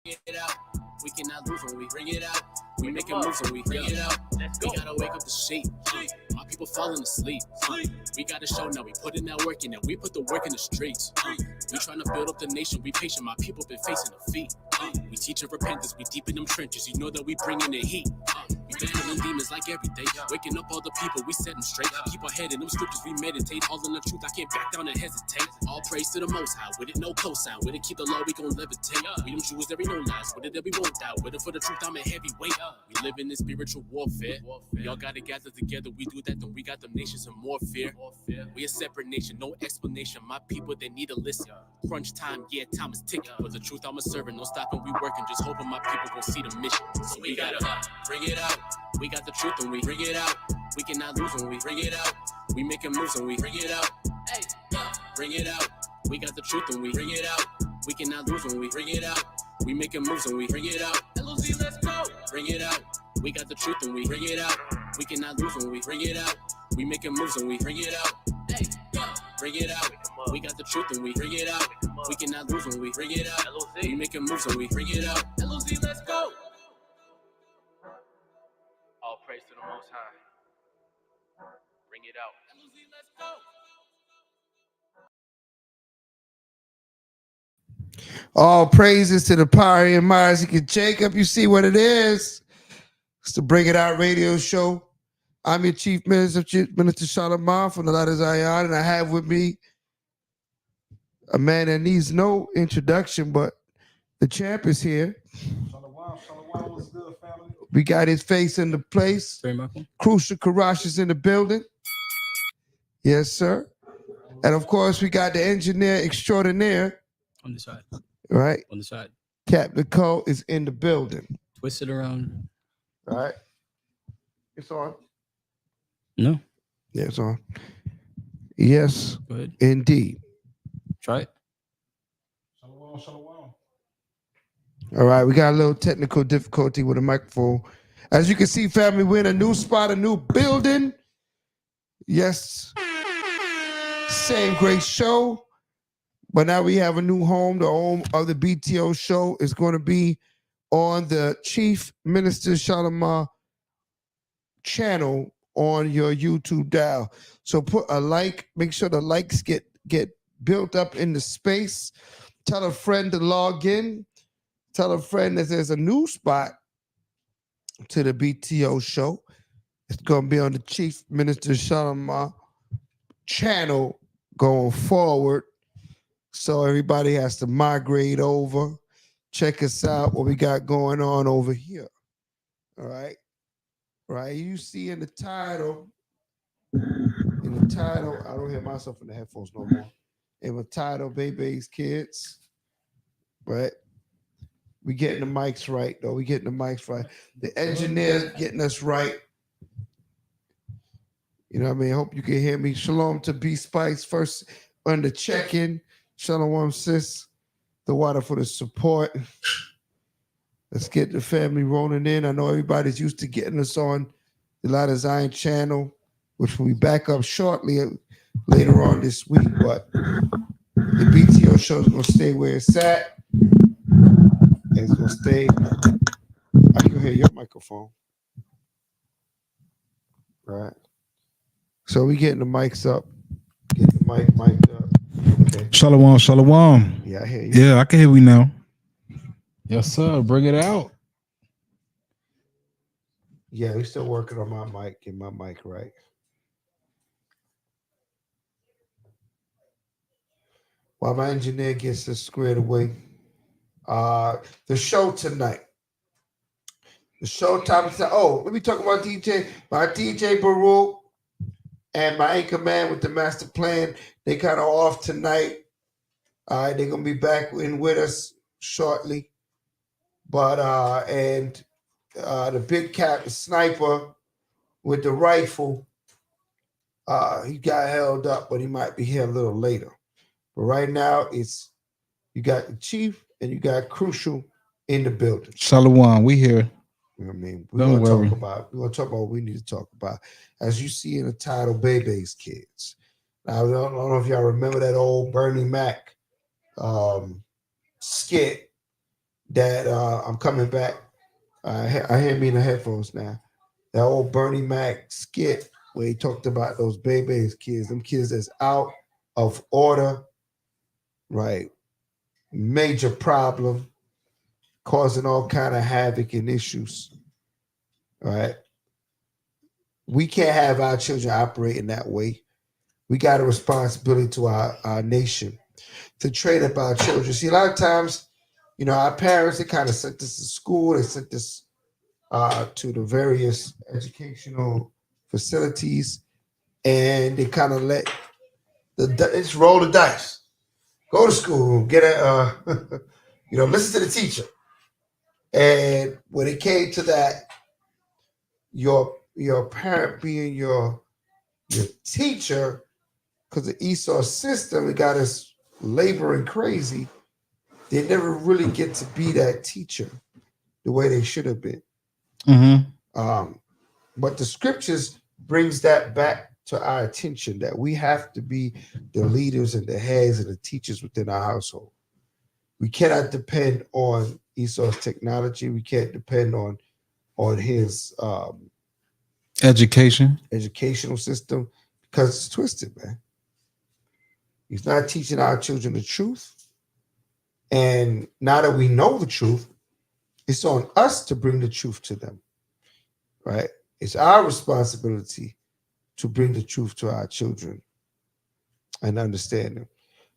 it out. We cannot lose when we bring it out. We making moves when we bring it out. We gotta wake up the sheep. My people falling asleep. We gotta show now. We put in that work in, and we put the work in the streets. We trying to build up the nation. We patient. My people been facing defeat. We teaching repentance. We deep in them trenches. You know that we bringing the heat. We battling demons like every day. Waking up all the people. We set them straight. Keep our head in them scriptures. We meditate. All in the truth. I can't back down and hesitate. All praise to the Most High. With it, no cosign. With it, keep the law. We gon' levitate. We them Jews that we know lies. With it, that we won't die. With it, for the truth, I'm a heavyweight. We live in this spiritual warfare. We all gotta gather together. We do that, then we got them nations in more fear. We a separate nation, no explanation. My people, they need to listen. Crunch time, yeah, time is ticking. For the truth, I'm a servant. No stopping, we working. Just hoping my people gon' see the mission. So we gotta bring it out. We got the truth and we bring it out. We cannot lose when we bring it out. We making moves when we bring it out. Hey, bring it out. We got the truth and we bring it out. We cannot lose when we bring it out. We making moves when we bring it out. LOZ, let's go. Bring it out. We got the truth and we bring it out. We cannot lose when we bring it out. We making moves when we bring it out. Hey, bring it out. We got the truth and we bring it out. We cannot lose when we bring it out. We making moves when we bring it out. LOZ, let's go. All praise to the Most High. Bring it out. LOZ, let's go. All praises to the power and Isaac and Jacob. You see what it is. It's the Bring It Out radio show. I'm your Chief Minister, Minister Shalimar from the Light of Zion, and I have with me a man that needs no introduction, but the champ is here. Shalom, what's good, family? We got his face in the place. Crucial Karash is in the building. Yes, sir. And of course, we got the engineer extraordinaire. On the side. Right? On the side. Captain Cole is in the building. Twist it around. All right. It's on. No. Yeah, it's on. Yes, Go ahead. indeed. Try it. Shalom. All right, we got a little technical difficulty with the microphone. As you can see, family, we're in a new spot, a new building. Yes. Same great show. But now we have a new home. The home of the BTO show is going to be on the Chief Minister Shalimar channel on your YouTube dial. So put a like, make sure the likes get built up in the space. Tell a friend to log in. Tell a friend that there's a new spot to the BTO show. It's going to be on the Chief Minister Shalimar channel going forward. So everybody has to migrate over. Check us out, what we got going on over here. All right. Right. You see in the title, I don't hear myself in the headphones no more. In the title, Bebe'S Kids. Right. We getting the mics right, though. We getting the mics right. The engineer getting us right. You know what I mean? I hope you can hear me. Shalom to B Spice first on the check-in. Shalom, sis. The water for the support. Let's get the family rolling in. I know everybody's used to getting us on the Light of Zion channel, which will be back up shortly later on this week. But the BTO show is going to stay where it's at. It's going to stay. I can hear your microphone. Right. So we getting the mics up. Get the mic up. Okay. Shalom. Yeah, I hear you. Yeah, I can hear you now. Yes, sir. Bring it out. Yeah, we're still working on my mic. Get my mic right. While my engineer gets this squared away. The show tonight. The show time is let me talk about DJ. My DJ Baruch and my anchor man with the master plan. They kind of off tonight. All right, they're gonna be back in with us shortly. But the big cat, the sniper with the rifle, he got held up, but he might be here a little later. But right now, you got the chief and you got Crucial in the building. Shalom, we here. You know what I mean? We're gonna talk about what we need to talk about. As you see in the title, Bebe'S Kids. Now, I don't know if y'all remember that old Bernie Mac skit that I'm coming back. I hear me in the headphones now. That old Bernie Mac skit where he talked about those Bebe'S kids, them kids that's out of order, right? Major problem, causing all kind of havoc and issues, right? We can't have our children operating that way. We got a responsibility to our nation to train up our children. See, a lot of times, our parents, they kind of sent us to school, they sent us to the various educational facilities, and they kind of let just roll the dice. Go to school, get listen to the teacher. And when it came to that, your parent being your teacher, because the Esau system, it got us laboring crazy. They never really get to be that teacher the way they should have been. But the scriptures brings that back to our attention that we have to be the leaders and the heads and the teachers within our household. We cannot depend on Esau's technology. We can't depend on his educational system because it's twisted, man. He's not teaching our children the truth. And now that we know the truth, it's on us to bring the truth to them, right? It's our responsibility to bring the truth to our children and understand them.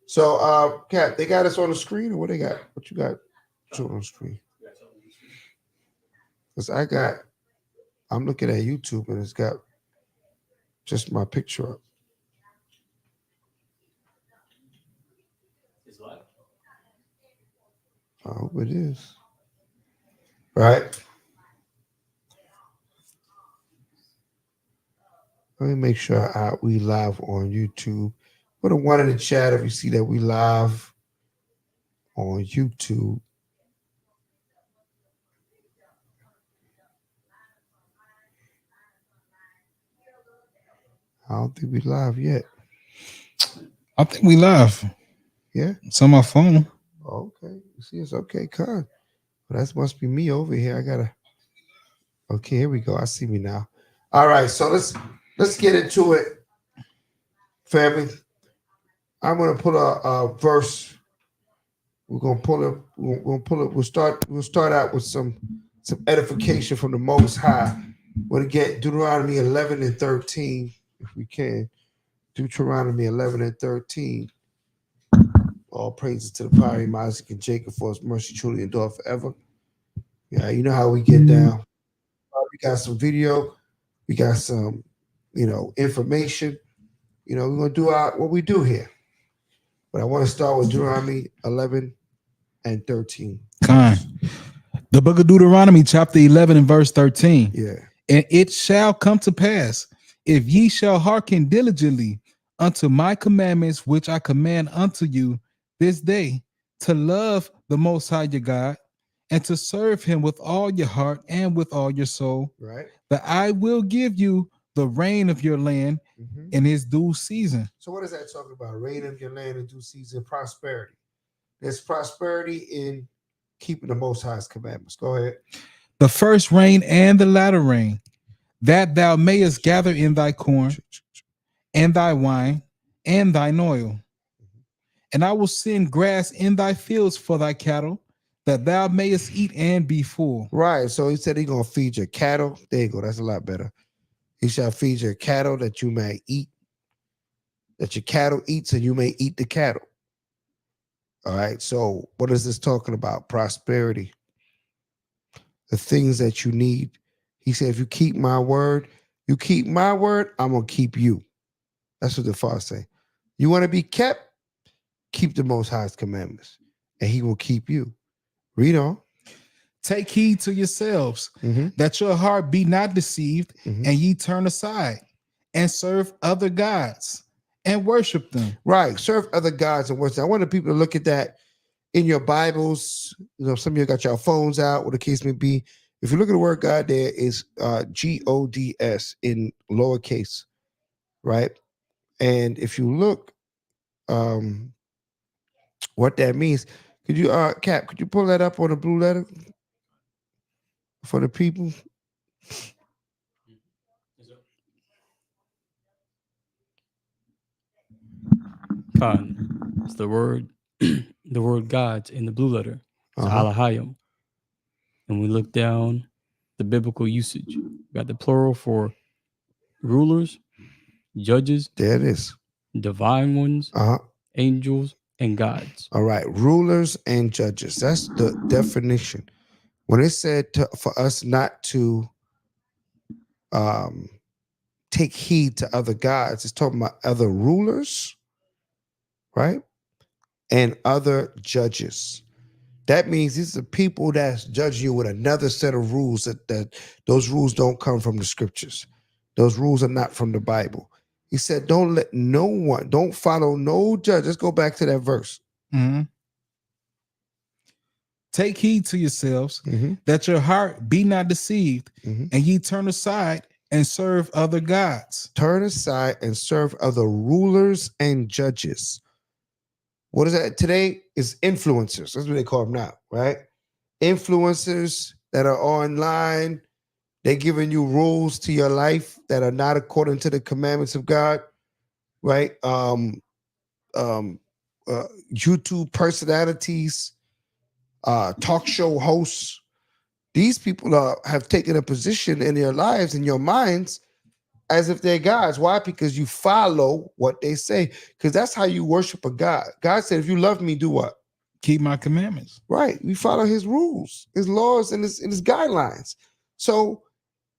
So, Kat, they got us on the screen, or what they got? What you got on the screen? Because I'm looking at YouTube and it's got just my picture up. I hope it is. Right? Let me make sure we live on YouTube. Put a one in the chat if you see that we live on YouTube. I don't think we live yet. I think we live. Yeah? It's on my phone. Okay. You see, it's okay, Con. Well, that must be me over here. I gotta. Okay, here we go. I see me now. All right, so let's get into it, family. I'm gonna pull a verse. We're gonna pull it. We'll pull it. We'll start out with some edification from the Most High. We're gonna get Deuteronomy 11 and 13, if we can. Deuteronomy 11 and 13. All praises to the power of Isaac and Jacob for his mercy truly endure forever. Yeah, you know how we get down. We got some video. We got some, information. We're gonna do what we do here. But I want to start with Deuteronomy 11 and 13. Con. The book of Deuteronomy, chapter 11 and verse 13. Yeah. And it shall come to pass, if ye shall hearken diligently unto my commandments, which I command unto you this day, to love the Most High your God, and to serve him with all your heart and with all your soul, Right. that I will give you the rain of your land in his due season. So what is that talking about? Rain of your land in due season, prosperity. There's prosperity in keeping the Most High's commandments. Go ahead. The first rain and the latter rain, that thou mayest gather in thy corn and thy wine and thine oil. And I will send grass in thy fields for thy cattle, that thou mayest eat and be full. Right. So he said he's going to feed your cattle. There you go. That's a lot better. He shall feed your cattle that you may eat, that your cattle eats and you may eat the cattle. All right. So what is this talking about? Prosperity. The things that you need. He said, if you keep my word, I'm going to keep you. That's what the Father say. You want to be kept? Keep the Most High's commandments, and he will keep you. Read on. Take heed to yourselves, that your heart be not deceived, and ye turn aside and serve other gods and worship them. Right. Serve other gods and worship. I want the people to look at that in your Bibles. Some of you got your phones out, what the case may be. If you look at the word God, there is Gods in lowercase, right? And if you look, what that means, Could you, Cap? Could you pull that up on the blue letter for the people? Khan. It's the word, the word God's in the blue letter. It's Alahayim. And we look down the biblical usage. We got the plural for rulers, judges, There it is. divine ones, angels, and gods. All right, rulers and judges. That's the definition. When it said for us not to take heed to other gods, it's talking about other rulers, right? And other judges. That means these are people that's judging you with another set of rules that those rules don't come from the scriptures. Those rules are not from the Bible. He said, don't follow no judge. Let's go back to that verse. Mm-hmm. Take heed to yourselves that your heart be not deceived, and ye turn aside and serve other gods. Turn aside and serve other rulers and judges. What is that? Today is influencers. That's what they call them now, right? Influencers that are online. They're giving you rules to your life that are not according to the commandments of God, right? YouTube personalities, talk show hosts. These people have taken a position in your lives, in your minds, as if they're gods. Why? Because you follow what they say. Because that's how you worship a God. God said, if you love me, do what? Keep my commandments. Right. We follow his rules, his laws, and his guidelines. So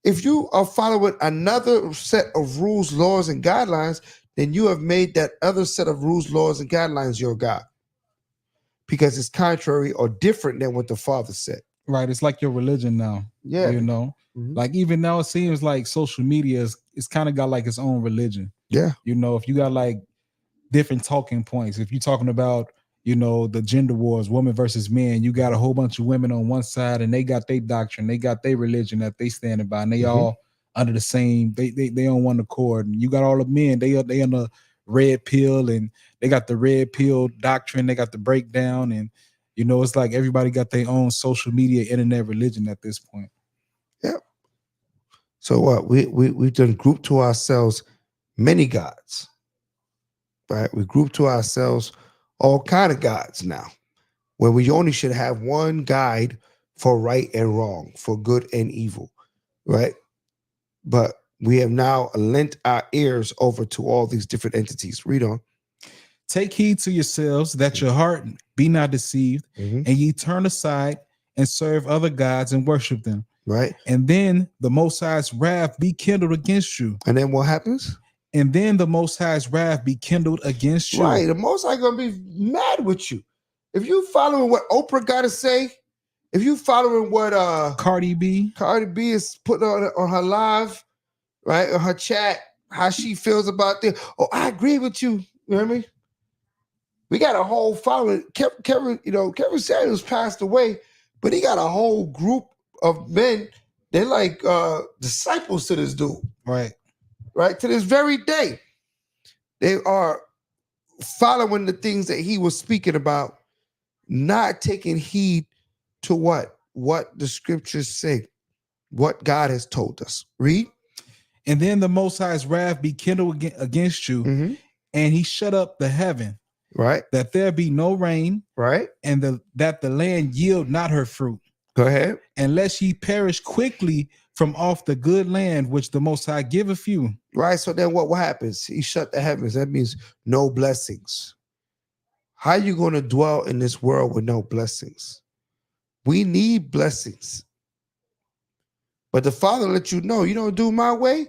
if you are following another set of rules, laws, and guidelines, then you have made that other set of rules, laws, and guidelines your God. Because it's contrary or different than what the Father said. Right. It's like your religion now. Yeah. You know, like even now it seems like social media it's kind of got like its own religion. Yeah. You know, if you got like different talking points, if you're talking about, you know, the gender wars, women versus men, you got a whole bunch of women on one side and they got their doctrine, they got their religion that they standing by, and they all under the same, they on one accord. And you got all the men, they on the red pill, and they got the red pill doctrine, they got the breakdown, and you know, it's like everybody got their own social media, internet religion at this point. Yeah. So what? We've done grouped to ourselves many gods, right? We group to ourselves all kind of gods now, where we only should have one guide for right and wrong, for good and evil, right? But we have now lent our ears over to all these different entities. Read on. Take heed to yourselves that your heart be not deceived, and ye turn aside and serve other gods and worship them. Right. And then the Most High's wrath be kindled against you. And then what happens? And then the Most High's wrath be kindled against you. Right. The Most High gonna be mad with you. If you following what Oprah gotta say, if you following what Cardi B is putting on her live, right, on her chat, how she feels about this. Oh, I agree with you. You know what I mean? We got a whole following. Kevin Samuels passed away, but he got a whole group of men. They're like disciples to this dude. Right. Right. To this very day. They are following the things that he was speaking about, not taking heed to what the scriptures say, what God has told us. Read. And then the Most High's wrath be kindled against you, and he shut up the heaven, right, that there be no rain, right, and that the land yield not her fruit. Go ahead. Unless ye perish quickly from off the good land which the Most High giveth you. Right. So then what happens? He shut the heavens. That means no blessings. How you going to dwell in this world with no blessings? We need blessings. But the Father let you know, you don't do my way,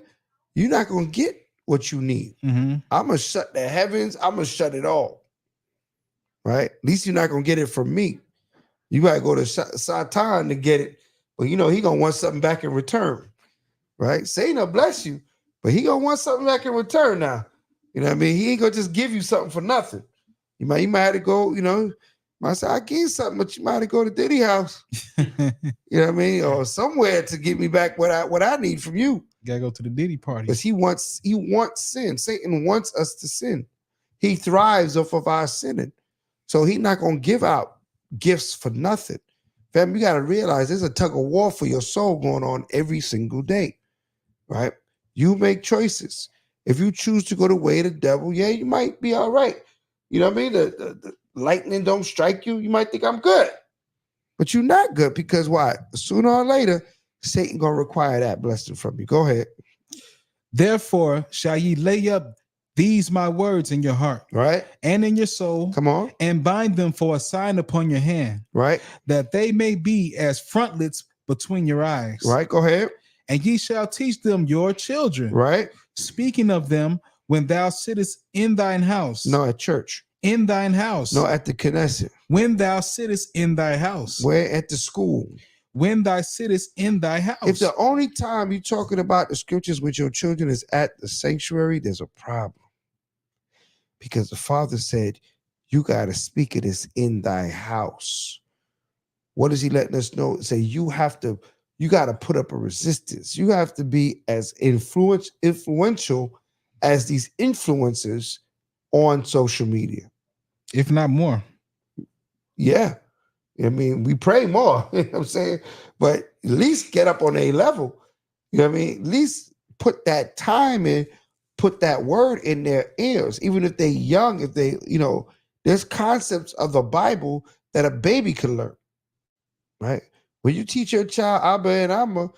you're not going to get what you need. I'm going to shut the heavens. I'm going to shut it all. Right? At least you're not going to get it from me. You got to go to Satan to get it. But he going to want something back in return. Right? Satan will bless you, but he going to want something back in return now. You know what I mean? He ain't going to just give you something for nothing. You might have to go, might say, I give you something, but you might have to go to Diddy house. You know what I mean? Or somewhere to give me back what I need from you. Gotta go to the Diddy party. Because he wants sin. Satan wants us to sin. He thrives off of our sinning. So he's not going to give out gifts for nothing. Fam, you got to realize there's a tug of war for your soul going on every single day, right? You make choices. If you choose to go the way of the devil, yeah, you might be all right. You know what I mean? The lightning don't strike you. You might think I'm good, but you're not good because why? Sooner or later, Satan gonna require that blessing from you. Go ahead. Therefore shall ye lay up these my words in your heart, Right? and in your soul, Come on. and bind them for a sign upon your hand, Right? that they may be as frontlets between your eyes. Right? Go ahead. And ye shall teach them your children, Right? speaking of them when thou sittest in thine house. No, at church. In thine house. No, at the Knesset. When thou sittest in thy house. Where? At the school. When thou sittest in thy house. If the only time you're talking about the scriptures with your children is at the sanctuary, there's a problem. Because the Father said, you got to speak of this in thy house. What is he letting us know? Say you got to put up a resistance. You have to be as influential as these influencers on social media. If not more. Yeah. I mean, we pray more, you know what I'm saying? But at least get up on a level. You know what I mean? At least put that time in, put that word in their ears, even if they're young, if they, there's concepts of the Bible that a baby can learn, right? When you teach your child Abba and Amma,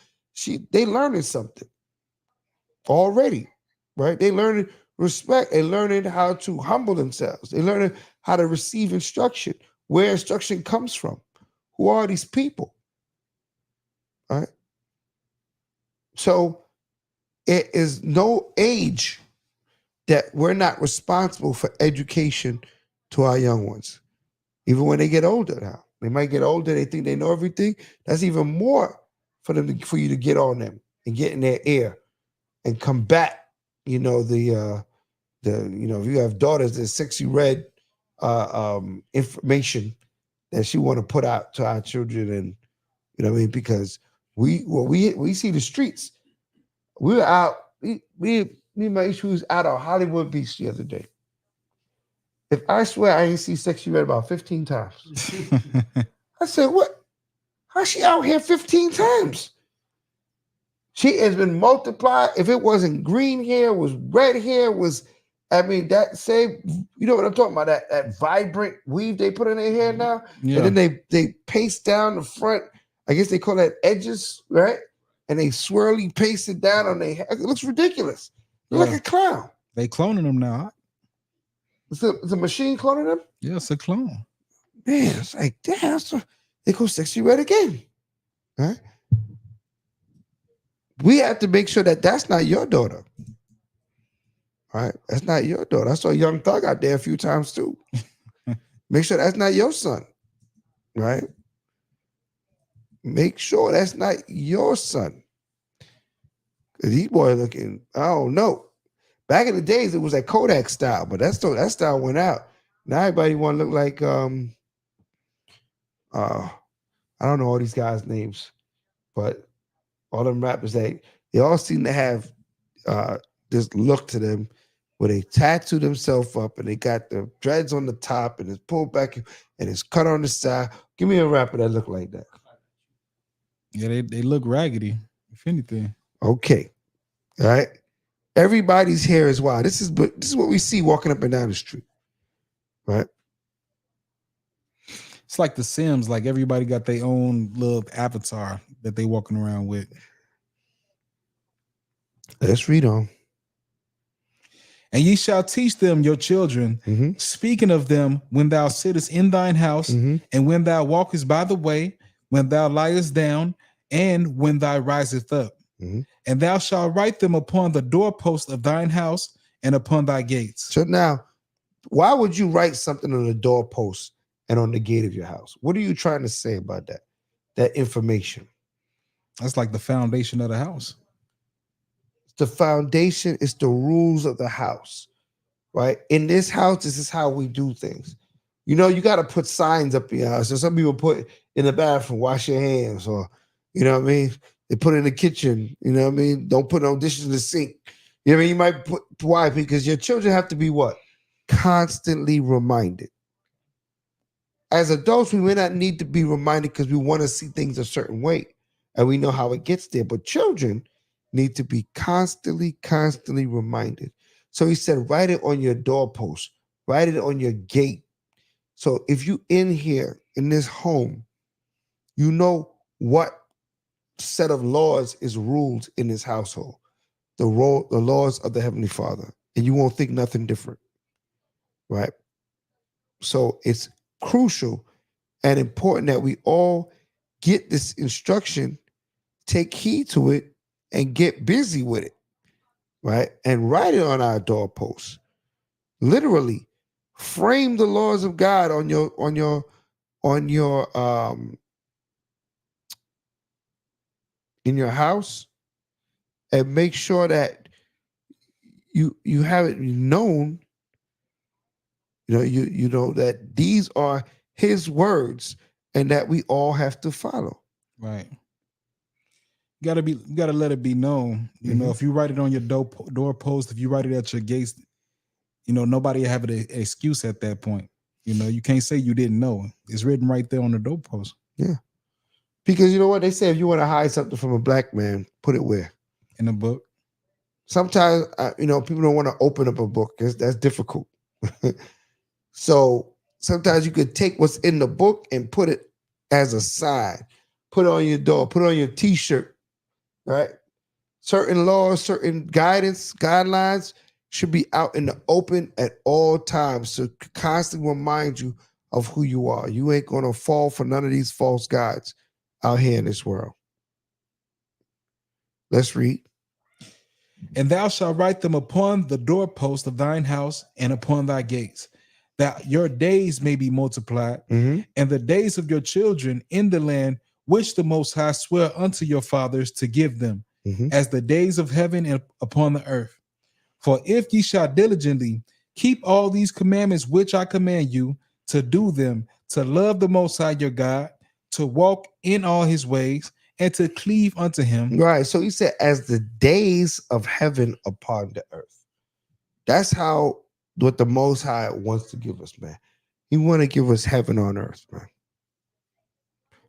they learning something already, right? They learning respect. They learning how to humble themselves. They learning how to receive instruction, where instruction comes from. Who are these people? All right. So it is no age that we're not responsible for education to our young ones. Even when they get older now. They might get older, they think they know everything. That's even more for you to get on them and get in their ear and combat, if you have daughters that sexy read information that she want to put out to our children, and because we see the streets. We were out, me and my issue was out on Hollywood Beach the other day. If I swear I ain't see sexy red about 15 times. I said, what? How's she out here 15 times? She has been multiplied. If it wasn't green hair, was red hair, that same, you know what I'm talking about, that vibrant weave they put in their hair now? Yeah. And then they paste down the front, I guess they call that edges, right? And they swirly paste it down on their hair. It looks ridiculous. Look like a clown. They cloning them now. It's a machine cloning them? Yeah, it's a clone. Man, it's like, damn, they go sexy red again. Right? We have to make sure that that's not your daughter. All right? That's not your daughter. I saw Young Thug out there a few times too. Make sure that's not your son. Right? Make sure that's not your son. Because these boys looking, I don't know. Back in the days, it was that Kodak style, but that style went out. Now everybody want to look like, I don't know all these guys' names, but all them rappers, they all seem to have this look to them where they tattoo themselves up and they got the dreads on the top and it's pulled back and it's cut on the side. Give me a rapper that look like that. Yeah, they look raggedy, if anything. Okay. All right. Everybody's hair is wild. This is what we see walking up and down the street. Right? It's like the Sims, like everybody got their own little avatar that they walking around with. Let's read on. And ye shall teach them your children, speaking of them when thou sittest in thine house, and when thou walkest by the way, when thou liest down, and when thou risest up. And thou shalt write them upon the doorpost of thine house and upon thy gates. So now, why would you write something on the doorpost and on the gate of your house? What are you trying to say about that? That information. That's like the foundation of the house. The foundation is the rules of the house, right? In this house, this is how we do things. You got to put signs up in your house. So some people put in the bathroom, wash your hands, or, you know what I mean? They put in the kitchen, you know what I mean? Don't put no dishes in the sink. You know what I mean? You might put, why? Because your children have to be what? Constantly reminded. as adults, we may not need to be reminded because we want to see things a certain way and we know how it gets there. But children need to be constantly reminded. So he said, write it on your doorpost, write it on your gate. So if you in here, in this home, you know what set of laws is ruled in this household, the laws of the Heavenly Father, and you won't think nothing different, right? So it's crucial and important that we all get this instruction, take heed to it, and get busy with it, right? And write it on our doorposts. Literally, frame the laws of God on your in your house, and make sure that you have it known. You know that these are His words, and that we all have to follow. Right. You gotta let it be known. You know, if you write it on your doorpost, if you write it at your gates, you know, nobody have an excuse at that point. You know, you can't say you didn't know. It's written right there on the doorpost. Yeah. Because you know what they say, if you want to hide something from a black man, put it where? In the book. Sometimes, people don't want to open up a book. That's difficult. So sometimes you could take what's in the book and put it as a sign. Put it on your door. Put it on your T-shirt. Right? Certain laws, certain guidelines should be out in the open at all times to constantly remind you of who you are. You ain't going to fall for none of these false gods out here in this world. Let's read. And thou shalt write them upon the doorpost of thine house and upon thy gates, that your days may be multiplied, and the days of your children in the land which the Most High sware unto your fathers to give them, as the days of heaven and upon the earth. For if ye shall diligently keep all these commandments which I command you, to do them, to love the Most High your God, to walk in all his ways, and to cleave unto him. Right. So he said, as the days of heaven upon the earth. That's what the Most High wants to give us, man. He want to give us heaven on earth, man.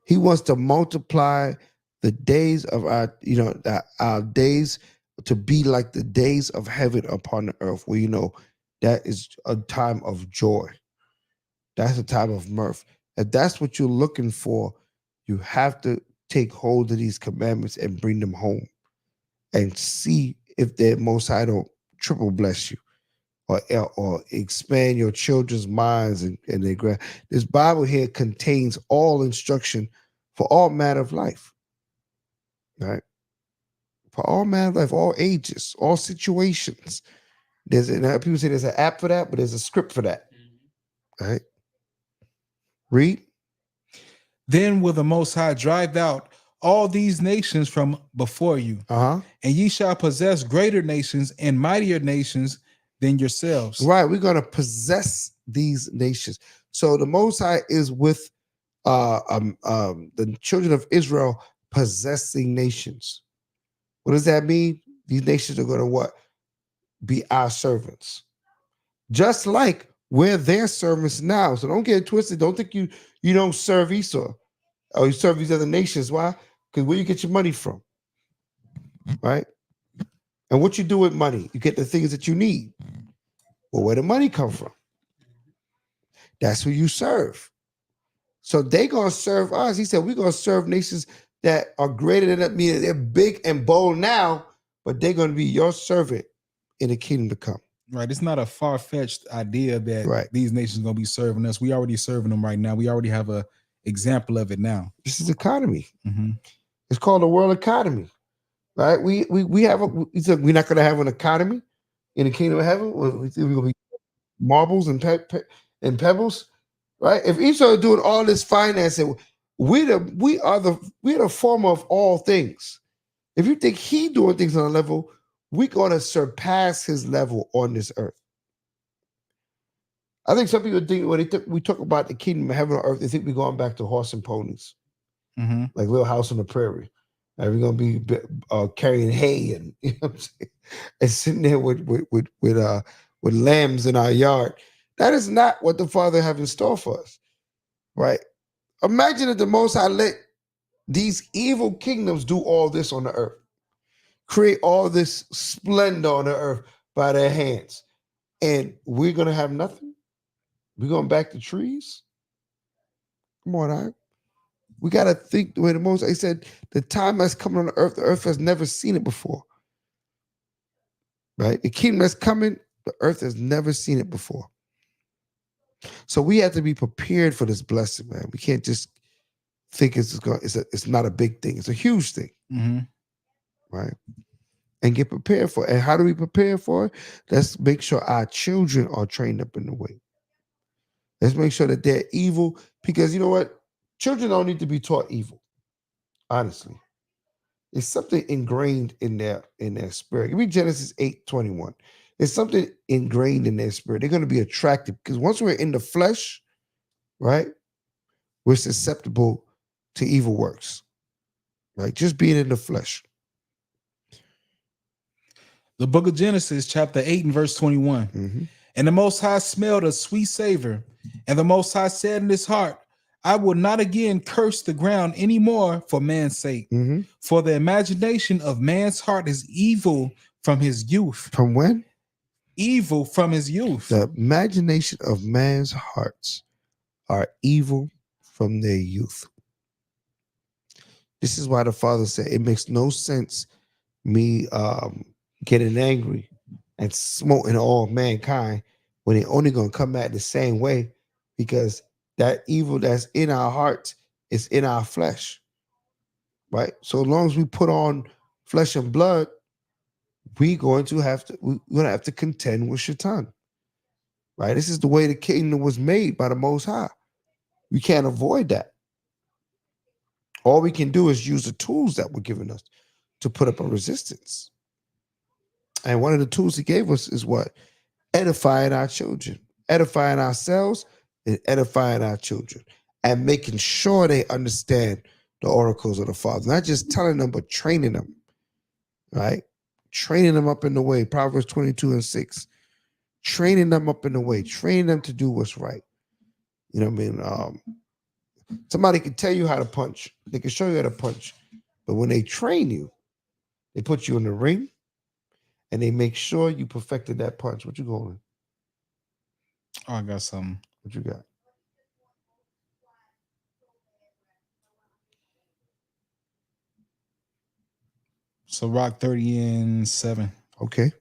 He wants to multiply the days of our days to be like the days of heaven upon the earth, where that is a time of joy. That's a time of mirth. If that's what you're looking for, you have to take hold of these commandments and bring them home and see if the Most High don't triple bless you or expand your children's minds and their this Bible here contains all instruction for all matter of life, right? For all matter of life, all ages, all situations. People say there's an app for that, but there's a script for that, right? Read. Then will the Most High drive out all these nations from before you, and ye shall possess greater nations and mightier nations than yourselves. Right, we're going to possess these nations. So the Most High is with the children of Israel possessing nations. What does that mean? These nations are going to what? Be our servants. Just like we're their servants now. So don't get it twisted. Don't think you don't serve Esau. Oh, you serve these other nations. Why? Because where you get your money from, right? And what you do with money, you get the things that you need. Well, where the money come from? That's who you serve. So they gonna serve us. He said we're gonna serve nations that are greater than that, meaning they're big and bold now, but they're gonna be your servant in the kingdom to come. Right. It's not a far-fetched idea that these nations are gonna be serving us. We already serving them right now. We already have a example of it now. This is economy. It's called the world economy, right? We said we're not going to have an economy in the kingdom of heaven. We're going to be marbles and pebbles, right? If Esau is doing all this financing, we are the former of all things. If you think he doing things on a level, we're going to surpass his level on this earth. I think some people think when we talk about the kingdom of heaven on earth, they think we're going back to horse and ponies, like Little House on the Prairie. And we're going to be carrying hay and and sitting there with lambs in our yard. That is not what the Father have in store for us. right? Imagine if the Most High let these evil kingdoms do all this on the earth, create all this splendor on the earth by their hands, and we're going to have nothing? We're going back to trees? Come on, I. We got to think the way the Most High said, the time that's coming on the earth has never seen it before. Right? The kingdom that's coming, the earth has never seen it before. So we have to be prepared for this blessing, man. We can't just think it's not a big thing. It's a huge thing. Mm-hmm. Right? And get prepared for it. And how do we prepare for it? Let's make sure our children are trained up in the way. Let's make sure that they're evil, because you know what? Children don't need to be taught evil. Honestly. It's something ingrained in their spirit. Give me Genesis 8:21. There's something ingrained in their spirit. They're going to be attracted, because once we're in the flesh, right, we're susceptible to evil works. Right? Just being in the flesh. The book of Genesis, chapter 8 and verse 21. Mm-hmm. And the Most High smelled a sweet savor. And the Most High said in his heart, I will not again curse the ground anymore for man's sake. Mm-hmm. For the imagination of man's heart is evil from his youth. From when? Evil from his youth. The imagination of man's hearts are evil from their youth. This is why the Father said it makes no sense me getting angry and smoting all mankind when they're only going to come back the same way, because that evil that's in our hearts is in our flesh, right? So as long as we put on flesh and blood, we're going to have to contend with Shaitan, right? This is the way the kingdom was made by the Most High. We can't avoid that. All we can do is use the tools that were given us to put up a resistance. And one of the tools he gave us is what? Edifying our children, edifying ourselves, and edifying our children, and making sure they understand the oracles of the Father. Not just telling them, but training them, right? Training them up in the way. Proverbs 22:6. Training them up in the way, training them to do what's right. You know what I mean? Somebody can tell you how to punch. They can show you how to punch. But when they train you, they put you in the ring and they make sure you perfected that punch. What you going? Oh, I got something. What you got? So Rock 30:7. Okay.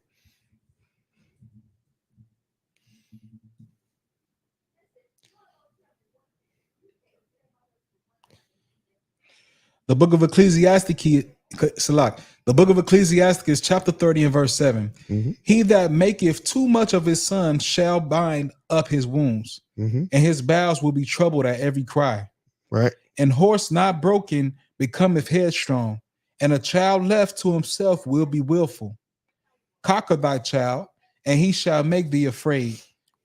The book of Ecclesiastes, Salak. The book of Ecclesiastes, chapter 30 and verse 7. Mm-hmm. He that maketh too much of his son shall bind up his wounds, Mm-hmm. and his bowels will be troubled at every cry. Right. And horse not broken becometh headstrong, and a child left to himself will be willful. Conquer thy child, and he shall make thee afraid.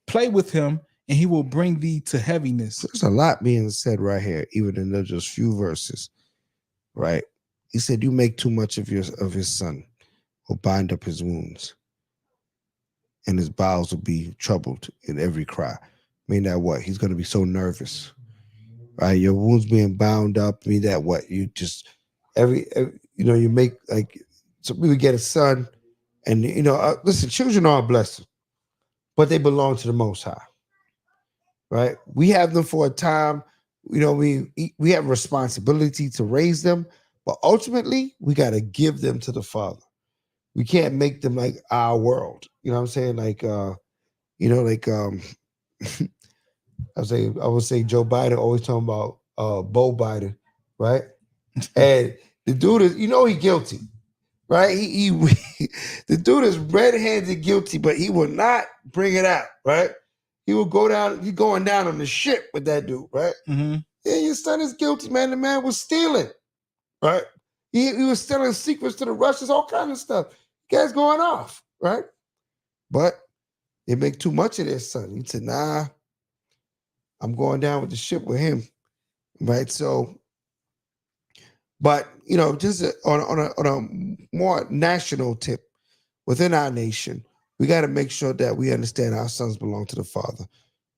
Play with him, and he will bring thee to heaviness. There's a lot being said right here, even in those just few verses. Right. He said, you make too much of his son, will bind up his wounds, and his bowels will be troubled in every cry. Mean that what? He's going to be so nervous. Right? Your wounds being bound up, mean that what? You just every you make, like, so we would get a son, and listen, children are a blessing, but they belong to the Most High. Right? We have them for a time. We have responsibility to raise them, but ultimately we got to give them to the Father. We can't make them like our world. You know what I'm saying? Like, I would say Joe Biden always talking about Bo Biden, right? And the dude is, he's guilty, right? He the dude is red-handed guilty, but he will not bring it out, right? He will go down. He's going down on the ship with that dude, right? Mm-hmm. Yeah, your son is guilty, man. The man was stealing, right? He was selling secrets to the Russians, all kinds of stuff. Guy's going off, right? But they make too much of their son. He said, nah, I'm going down with the ship with him, right? So, but, just on a more national tip, within our nation, we got to make sure that we understand our sons belong to the Father.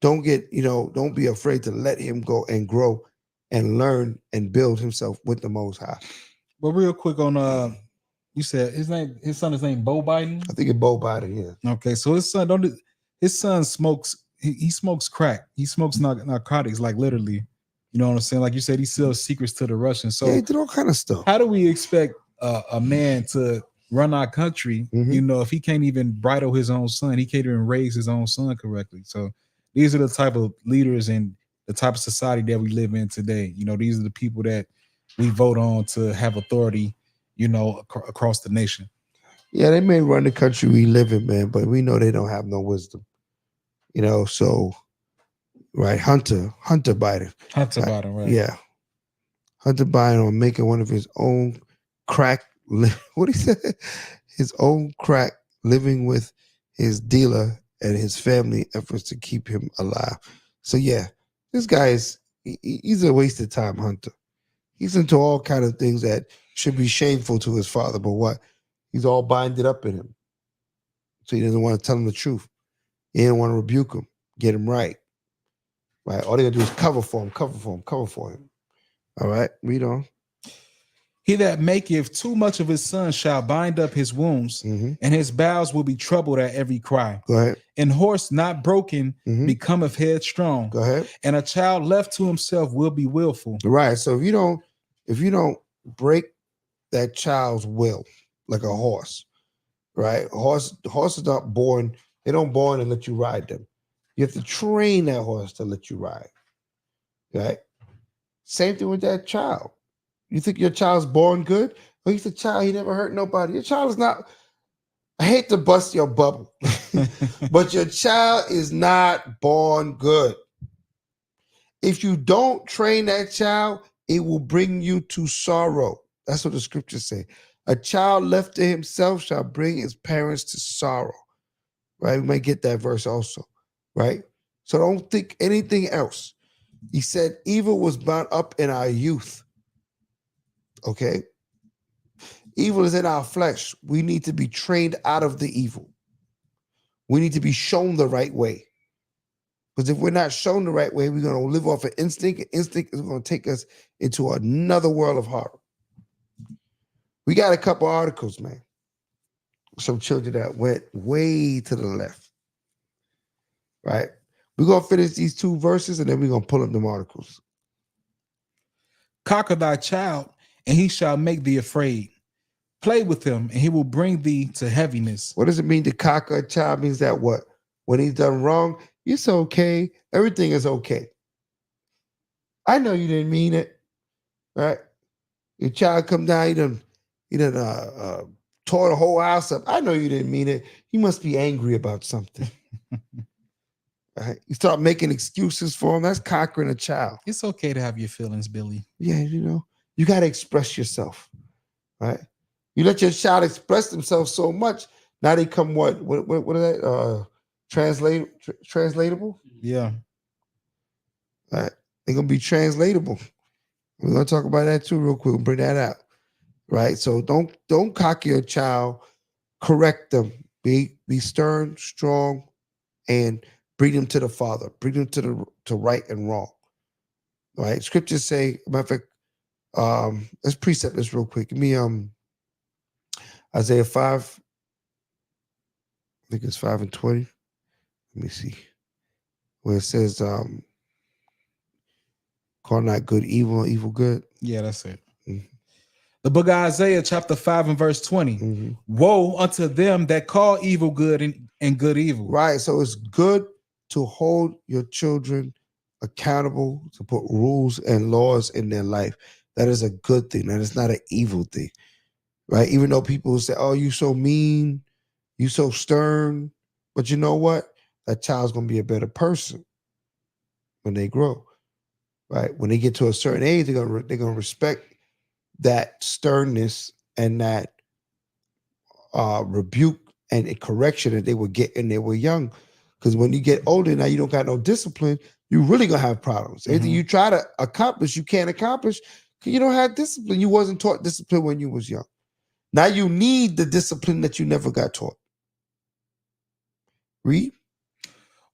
don't be afraid to let him go and grow and learn and build himself with the Most High. But real quick on you said his son is named Bo Biden. I think it's Bo Biden, yeah. Okay, so his son smokes. He smokes crack. He smokes narcotics, like literally. You know what I'm saying? Like you said, he sells secrets to the Russians. So yeah, he did all kind of stuff. How do we expect a man to run our country? Mm-hmm. If he can't even bridle his own son, he can't even raise his own son correctly. So these are the type of leaders and the type of society that we live in today. These are the people that we vote on to have authority, across the nation. Yeah, they may run the country we live in, man, but we know they don't have no wisdom. So right, Hunter Biden. Hunter Biden, right? Yeah. Hunter Biden on making one of his own crack. What he said? His own crack, living with his dealer and his family efforts to keep him alive. So yeah, this guy he's a waste of time, Hunter. He's into all kind of things that should be shameful to his father, but what? He's all binded up in him. So he doesn't want to tell him the truth. He didn't want to rebuke him, get him right. Right? All they gotta do is cover for him. All right, read on. He that maketh too much of his son shall bind up his wounds, and his bowels will be troubled at every cry. Go ahead. And horse not broken becometh headstrong. Go ahead. And a child left to himself will be willful. Right. So if you don't break that child's will like a horse, right? Horses aren't born. They don't born and let you ride them. You have to train that horse to let you ride. Right? Same thing with that child. You think your child's born good? Well, he's a child. He never hurt nobody. Your child is not. I hate to bust your bubble, but your child is not born good. If you don't train that child, it will bring you to sorrow. That's what the scriptures say. A child left to himself shall bring his parents to sorrow. Right? We might get that verse also. Right? So don't think anything else. He said, evil was bound up in our youth. Okay? Evil is in our flesh. We need to be trained out of the evil. We need to be shown the right way. Because if we're not shown the right way, we're going to live off of instinct. Instinct is going to take us into another world of horror. We got a couple articles, man. Some children that went way to the left. Right? We're going to finish these 2 verses and then we're going to pull up them articles. Conquer thy child, and he shall make thee afraid. Play with him, and he will bring thee to heaviness. What does it mean to conquer a child? Means that what? When he's done wrong, it's okay. Everything is okay. I know you didn't mean it. Right? Your child come down, he done tore the whole house up. I know you didn't mean it. You must be angry about something. Right? You start making excuses for him. That's conquering a child. It's okay to have your feelings, Billy. Yeah, you got to express yourself. Right? You let your child express themselves so much, now they come what is that? Translatable? Yeah. Right? They're gonna be translatable. We're gonna talk about that too real quick. We'll bring that out. Right? So don't cock your child, correct them. Be stern, strong, and bring them to the Father. Bring them to right and wrong. Right? Scriptures say, matter of fact, let's precept this real quick. Give me Isaiah 5. I think it's 5:20. Let me see. Where it says, call not good evil, evil good. Yeah, that's it. Mm-hmm. The book of Isaiah, chapter 5 and verse 20. Mm-hmm. Woe unto them that call evil good and good evil. Right. So it's good to hold your children accountable, to put rules and laws in their life. That is a good thing. That is not an evil thing. Right? Even though people say, oh, you so mean, you so stern. But you know what? That child's going to be a better person when they grow. Right? When they get to a certain age, they're going to respect that sternness and that rebuke and correction that they would get when they were young. Because when you get older, now you don't got no discipline, you're really going to have problems. Mm-hmm. Anything you try to accomplish, you can't accomplish because you don't have discipline. You wasn't taught discipline when you was young. Now you need the discipline that you never got taught. Read.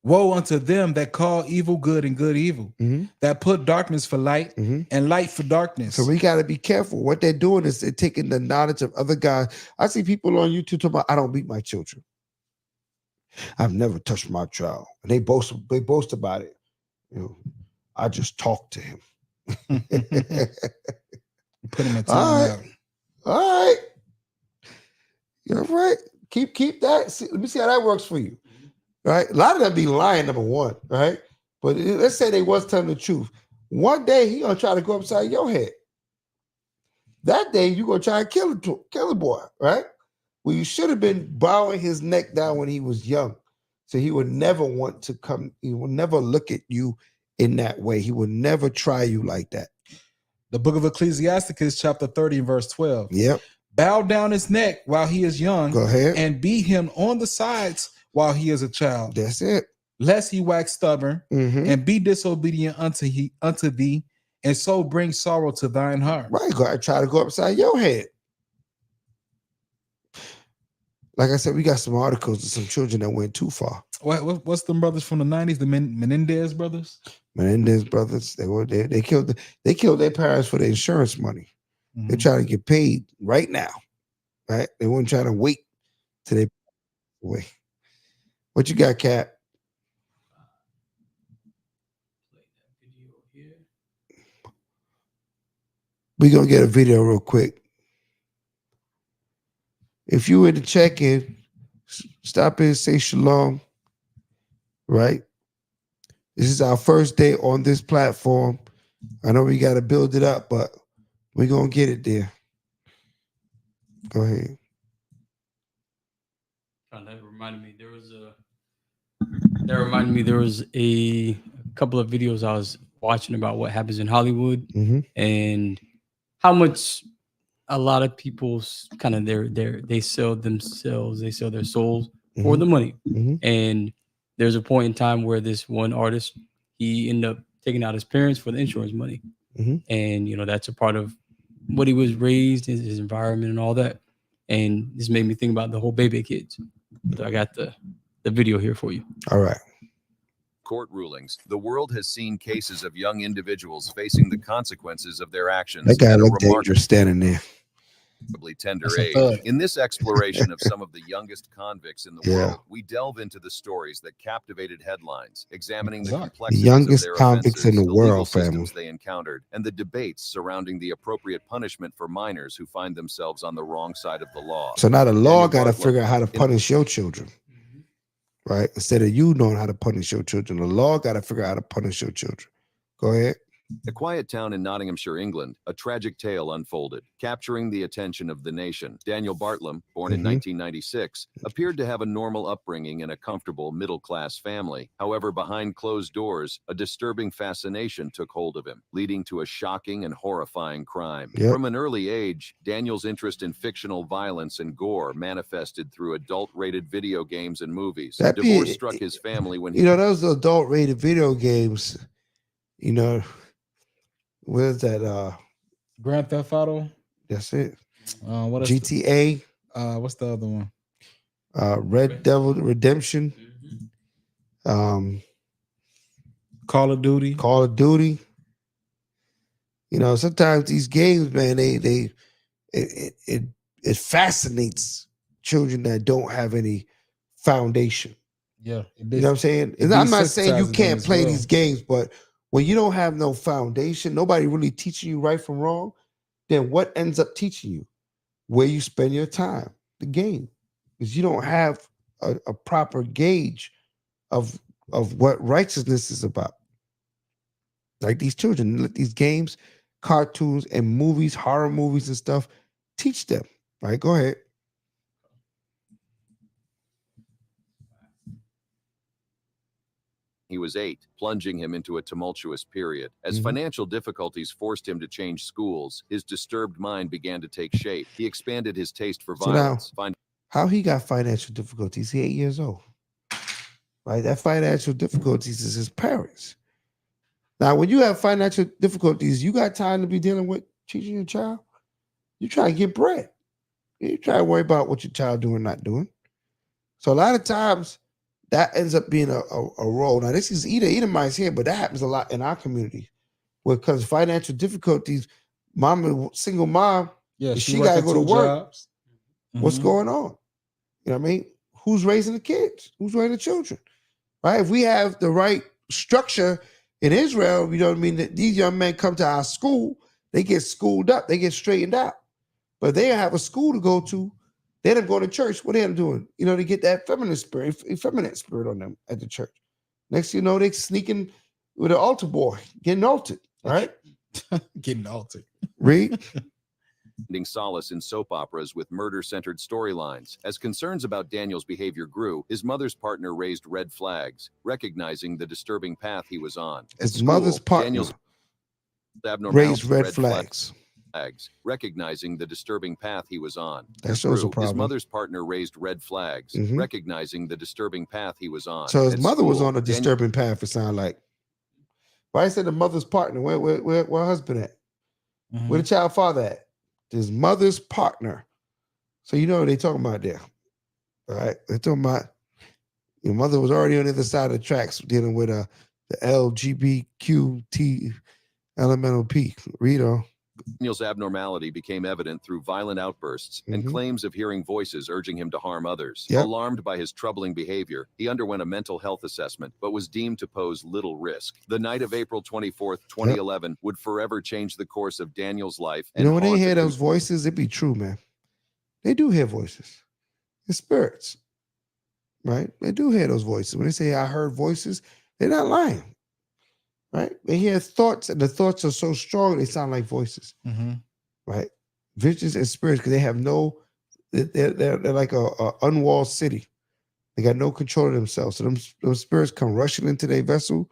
Woe unto them that call evil good and good evil, Mhm. that put darkness for light Mhm. and light for darkness. So we got to be careful. What they're doing is they're taking the knowledge of other guys. I see people on YouTube talking about, I don't beat my children. I've never touched my child. And they boast about it. You know, I just talk to him. Put him in All right. timeout. All right. You're right. Keep that. See, let me see how that works for you. Right? A lot of them be lying, number one, right? But let's say they was telling the truth. One day he gonna try to go upside your head. That day you gonna try to kill the boy, right? Well, you should have been bowing his neck down when he was young. So he would never want to come, he will never look at you in that way. He will never try you like that. The book of Ecclesiasticus, chapter 30, verse 12. Yep. Bow down his neck while he is young. Go ahead. And beat him on the sides while he is a child. That's it. Lest he wax stubborn and be disobedient unto thee, and so bring sorrow to thine heart. Right. Go try to go upside your head. Like I said, we got some articles of some children that went too far. What's them brothers from the 90s? The Menendez brothers? Menendez brothers. They killed their parents for the insurance money. Mm-hmm. They're trying to get paid right now. Right? They weren't trying to wait till they away. What you got, Cap? We're gonna get a video real quick. If you were to check in, stop in, say shalom. Right? This is our first day on this platform. I know we got to build it up, but we're gonna get it there. Go ahead. That reminded me there was a couple of videos I was watching about what happens in Hollywood and how much a lot of people kind of they sell themselves, they sell their souls for the money. And there's a point in time where this one artist, he ended up taking out his parents for the insurance money. And that's a part of what he was raised in, his environment and all that. And this made me think about the whole Bebe'S Kids. So I got the video here for you. All right. Court rulings. The world has seen cases of young individuals facing the consequences of their actions That guy at a looked dangerous standing there. Tender age. In this exploration of some of the youngest convicts in the world, we delve into the stories that captivated headlines, examining the complexities youngest of their convicts offenses, in the world, legal family. systems they encountered, and the debates surrounding the appropriate punishment for minors who find themselves on the wrong side of the law. So now the law got to figure out how to punish your children, right? Instead of you knowing how to punish your children, the law got to figure out how to punish your children. Go ahead. A quiet town in Nottinghamshire, England, a tragic tale unfolded, capturing the attention of the nation. Daniel Bartlam, born in 1996, appeared to have a normal upbringing in a comfortable middle-class family. However, behind closed doors, a disturbing fascination took hold of him, leading to a shocking and horrifying crime. From an early age, Daniel's interest in fictional violence and gore manifested through adult-rated video games and movies. Divorce struck his family when he... those adult-rated video games, what is that? Grand Theft Auto. That's it. What is GTA? What's the other one? Red Devil Redemption. Call of Duty. Call of Duty. Sometimes these games, man, it fascinates children that don't have any foundation. Yeah. You know what I'm saying? I'm not saying you can't play these games, but when you don't have no foundation, nobody really teaching you right from wrong, then what ends up teaching you? Where you spend your time, the game. Because you don't have a proper gauge of what righteousness is about. Like these children, let these games, cartoons, and movies, horror movies and stuff, teach them. Right? Go ahead. He was 8, plunging him into a tumultuous period. As financial difficulties forced him to change schools, his disturbed mind began to take shape. He expanded his taste for violence. How he got financial difficulties? He's 8 years old. Right? That financial difficulties is his parents. Now, when you have financial difficulties, you got time to be dealing with teaching your child? You try to get bread. You try to worry about what your child doing, not doing. So a lot of times, that ends up being a role. Now, this is Edomites here, but that happens a lot in our community. Because financial difficulties, single mom, Yeah, she got to go to work. Jobs. What's going on? You know what I mean? Who's raising the kids? Who's raising the children? Right? If we have the right structure in Israel, you know what I mean? That these young men come to our school, they get schooled up, they get straightened out. But they have a school to go to. They don't go to church. What are they doing? You know, they get that feminine spirit on them at the church. Next thing you know, they sneaking with an altar boy, getting altered, right? Getting altered. Read. Finding solace in soap operas with murder-centered storylines. As concerns about Daniel's behavior grew, his mother's partner raised red flags, recognizing the disturbing path he was on. His mother's partner Daniel's raised red flags. Recognizing the disturbing path he was on. That shows a problem. His mother's partner raised red flags, recognizing the disturbing path he was on. So his mother was on a disturbing path, it sounded like. Why I said the mother's partner? Where husband at? Where the child father at? His mother's partner. So you know what they talking about there. All right. They're talking about your mother was already on the other side of the tracks dealing with the LGBTQT elemental P. Read on. Daniel's abnormality became evident through violent outbursts and claims of hearing voices urging him to harm others. Alarmed by his troubling behavior, he underwent a mental health assessment, but was deemed to pose little risk. The night of April 24th, 2011 would forever change the course of Daniel's life. You know, when they hear those voices, it be true, man. They do hear voices. It's spirits, right? They do hear those voices. When they say, I heard voices, they're not lying. Right? They hear thoughts, and the thoughts are so strong, they sound like voices. Right? Visions and spirits, because they have they're like a unwalled city. They got no control of themselves. So those spirits come rushing into their vessel,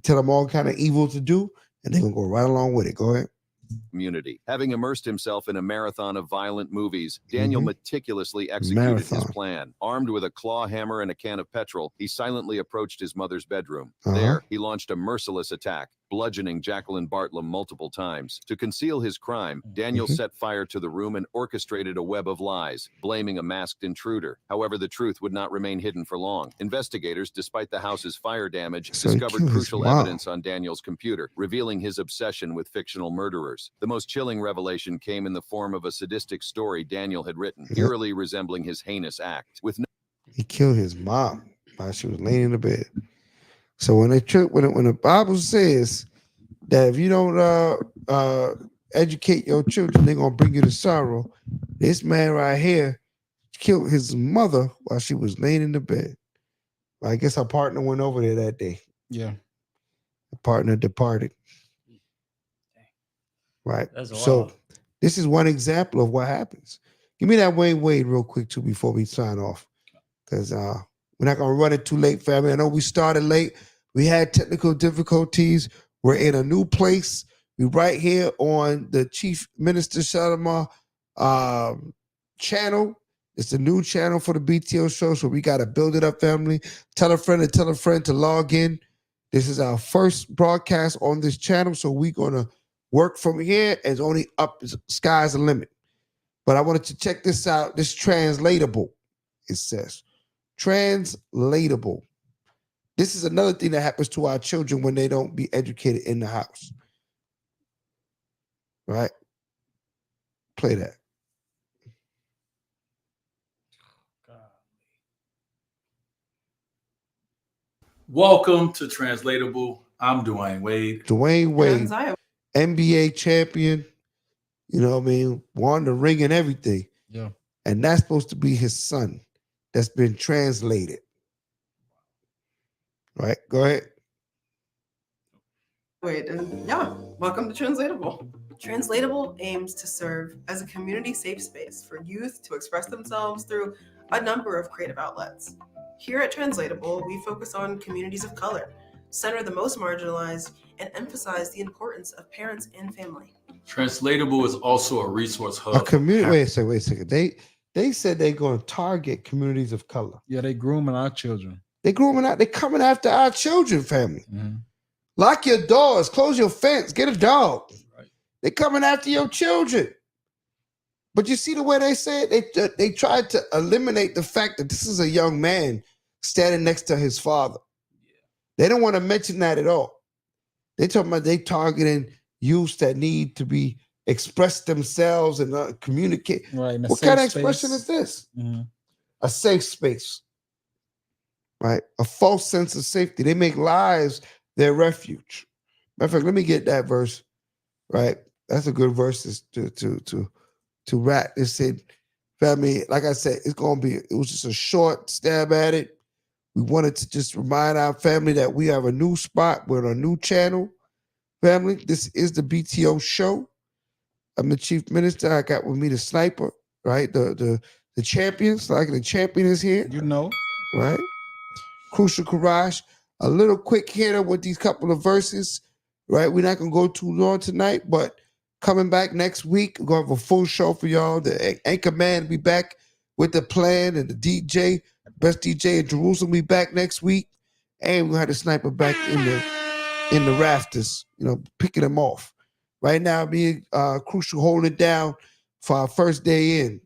tell them all kind of evil to do, and they're going to go right along with it. Go ahead. Community. Having immersed himself in a marathon of violent movies, Daniel meticulously executed his plan. Armed with a claw hammer and a can of petrol, he silently approached his mother's bedroom. There, he launched a merciless attack, bludgeoning Jacqueline Bartlam multiple times. To conceal his crime, Daniel set fire to the room and orchestrated a web of lies, blaming a masked intruder. However, the truth would not remain hidden for long. Investigators, despite the house's fire damage, discovered crucial evidence on Daniel's computer, revealing his obsession with fictional murderers. The most chilling revelation came in the form of a sadistic story Daniel had written, eerily resembling his heinous act. He killed his mom while she was laying in the bed. So when the Bible says that if you don't educate your children, they're gonna bring you to sorrow. This man right here killed his mother while she was laying in the bed. I guess her partner went over there that day. Yeah. The partner departed. Right. That's so wild. This is one example of what happens. Give me that Wayne Wade real quick too before we sign off. Because we're not gonna run it too late, family. I know we started late. We had technical difficulties. We're in a new place. We're right here on the Chief Minister Shalama channel. It's a new channel for the BTO show, so we got to build it up, family. Tell a friend to log in. This is our first broadcast on this channel, so we're going to work from here. It's only up. Sky's the limit. But I wanted to check this out. This translatable, it says. Translatable. This is another thing that happens to our children when they don't be educated in the house. Right? Play that. Welcome to Translatable. I'm Dwayne Wade. Dwayne Wade, NBA champion. You know what I mean? Won the ring and everything. Yeah. And that's supposed to be his son that's been translated. Right? Go ahead. Wait, and yeah, welcome to Translatable. Translatable aims to serve as a community safe space for youth to express themselves through a number of creative outlets. Here at Translatable, we focus on communities of color, center the most marginalized, and emphasize the importance of parents and family. Translatable is also a resource hub. A community. Wait a second. They said they're going to target communities of color. Yeah, they grooming our children. They grooming out. They coming after our children, family. Lock your doors. Close your fence. Get a dog. Right. They coming after your children. But you see the way they say it? They tried to eliminate the fact that this is a young man standing next to his father. They don't want to mention that at all. They talking about they targeting youths that need to be express themselves and communicate. Right. What kind of expression is this? Mhm. A safe space, right? A false sense of safety. They make lies their refuge. Matter of fact, let me get that verse, right? That's a good verse to wrap. It said, family, like I said, it was just a short stab at it. We wanted to just remind our family that we have a new spot. We're on a new channel. Family, this is the BTO show. I'm the chief minister. I got with me the sniper, right? The champions, like the champion is here, You know. right? Crucial Courage. A little quick hitter with these couple of verses, right? We're not gonna go too long tonight, but coming back next week, we're gonna have a full show for y'all. The anchor man will be back with the plan, and the DJ, best DJ in Jerusalem, will be back next week. And we had the sniper back in the rafters, picking them off. Right now, me and Crucial holding it down for our first day in.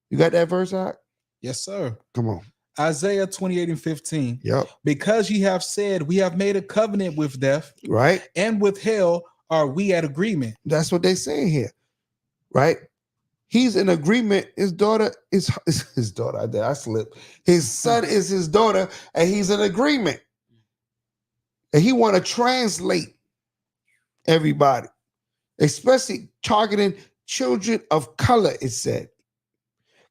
You got that verse out? Yes, sir. Come on. Isaiah 28:15. Yep. Because ye have said, we have made a covenant with death, Right? and with hell are we at agreement. That's what they're saying here. Right? He's in agreement. His daughter is his daughter. I slipped. His son is his daughter, and he's in agreement. And he want to translate everybody, especially targeting children of color, it said.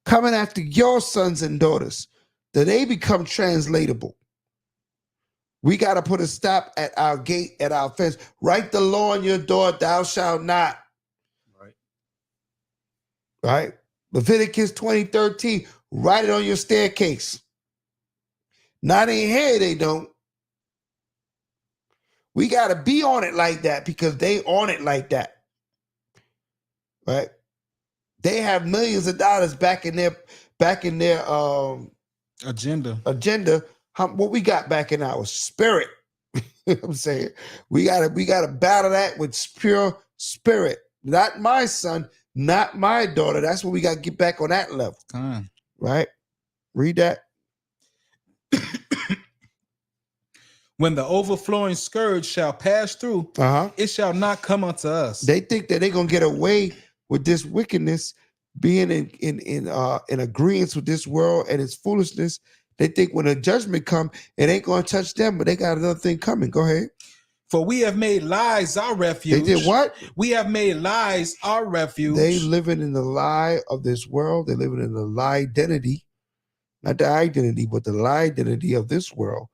Coming after your sons and daughters, that they become translatable. We got to put a stop at our gate, at our fence. Write the law on your door, thou shalt not. Right? Leviticus 20:13, write it on your staircase. Not in here, they don't. We got to be on it like that because they on it like that. Right? They have millions of dollars back in their agenda. What we got back in our spirit. You know what I'm saying? We gotta battle that with pure spirit. Not my son, not my daughter. That's what we got to get back on that level. Right? Read that. When the overflowing scourge shall pass through, it shall not come unto us. They think that they're gonna get away with this wickedness, being in agreement with this world and its foolishness. They think when a judgment come, it ain't gonna touch them, but they got another thing coming. Go ahead. For we have made lies our refuge. They did what? We have made lies our refuge. They living in the lie of this world. They're living in the lie identity, not the identity, but the lie identity of this world.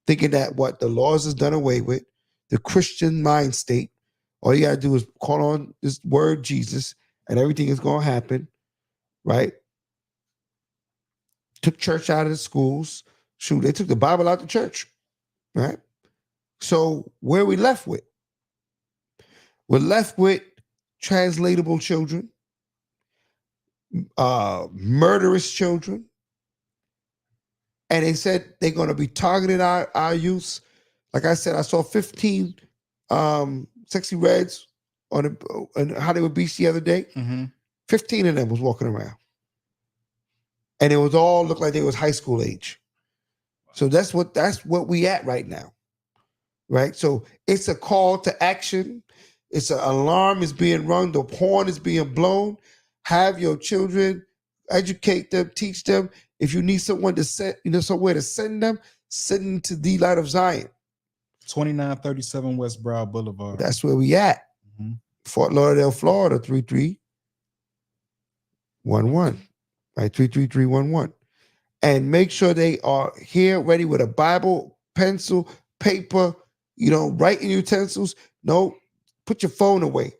Thinking that what the laws is done away with, the Christian mind state. All you gotta do is call on this word Jesus, and everything is gonna happen, right? Took church out of the schools. Shoot, they took the Bible out the church, right? So where are we left with? We're left with translatable children, murderous children, and they said they're going to be targeting our youths. Like I said, I saw 15 sexy reds on Hollywood Beach the other day. 15 of them was walking around. And it was all looked like they was high school age. So that's what we at right now. Right? So it's a call to action. It's an alarm is being rung. The horn is being blown. Have your children, educate them, teach them. If you need someone to somewhere to send them, send them to the Light of Zion. 2937 West Brow Boulevard. That's where we at. Fort Lauderdale, Florida, 3311. Right, 33311. And make sure they are here ready with a Bible, pencil, paper, writing utensils. No, put your phone away.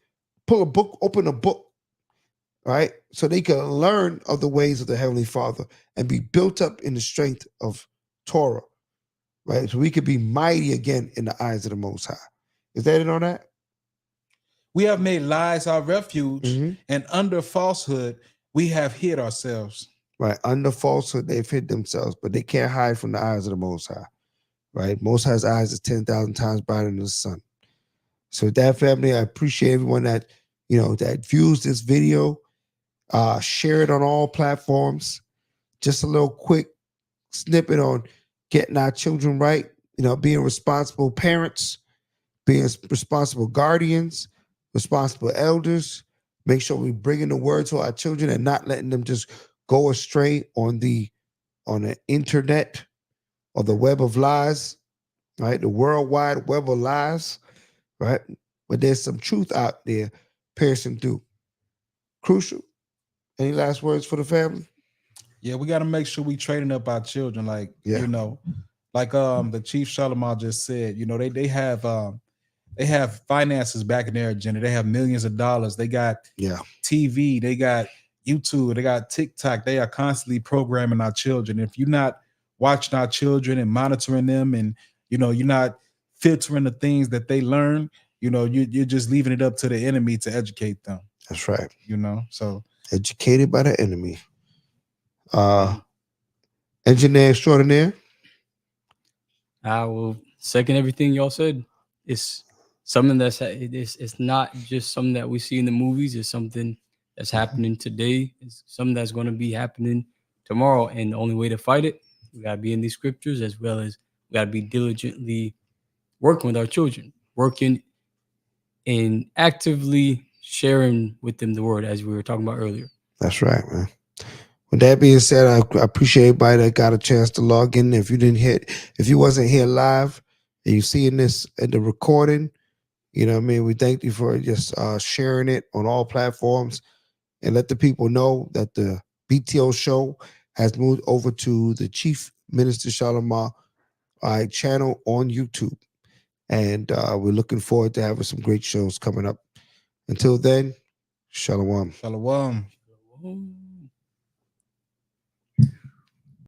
Pull a book, open a book. Right? So they can learn of the ways of the Heavenly Father and be built up in the strength of Torah. Right? So we could be mighty again in the eyes of the Most High. Is that it on that? We have made lies our refuge, and under falsehood, we have hid ourselves. Right. Under falsehood, they've hid themselves, but they can't hide from the eyes of the Most High. Right? Most High's eyes is 10,000 times brighter than the sun. So with that, family, I appreciate everyone that, that views this video. Share it on all platforms. Just a little quick snippet on getting our children right, being responsible parents, being responsible guardians, responsible elders. Make sure we bring in the word to our children and not letting them just go astray on the internet or the web of lies, right? The worldwide web of lies, right? But there's some truth out there piercing through. Crucial. Any last words for the family? Yeah, we got to make sure we training up our children. Like, Yeah. like the Chief Charlemagne just said, they have finances back in their agenda. They have millions of dollars. They got TV, they got YouTube, they got TikTok. They are constantly programming our children. If you're not watching our children and monitoring them, and you're not filtering the things that they learn, you're just leaving it up to the enemy to educate them. That's right. So educated by the enemy. Engineer extraordinaire. I will second everything y'all said. It's something it's not just something that we see in the movies. It's something that's happening today. It's something that's going to be happening tomorrow. And the only way to fight it, we got to be in these scriptures, as well as we got to be diligently working with our children, working and actively sharing with them the word, as we were talking about earlier. That's right, man. With that being said, I appreciate everybody that got a chance to log in. If you wasn't here live and you seeing this in the recording, we thank you for just sharing it on all platforms and let the people know that the BTO show has moved over to the Chief Minister Charlemagne channel on YouTube. And we're looking forward to having some great shows coming up. Until then, Shalom. Shalom. Shalom.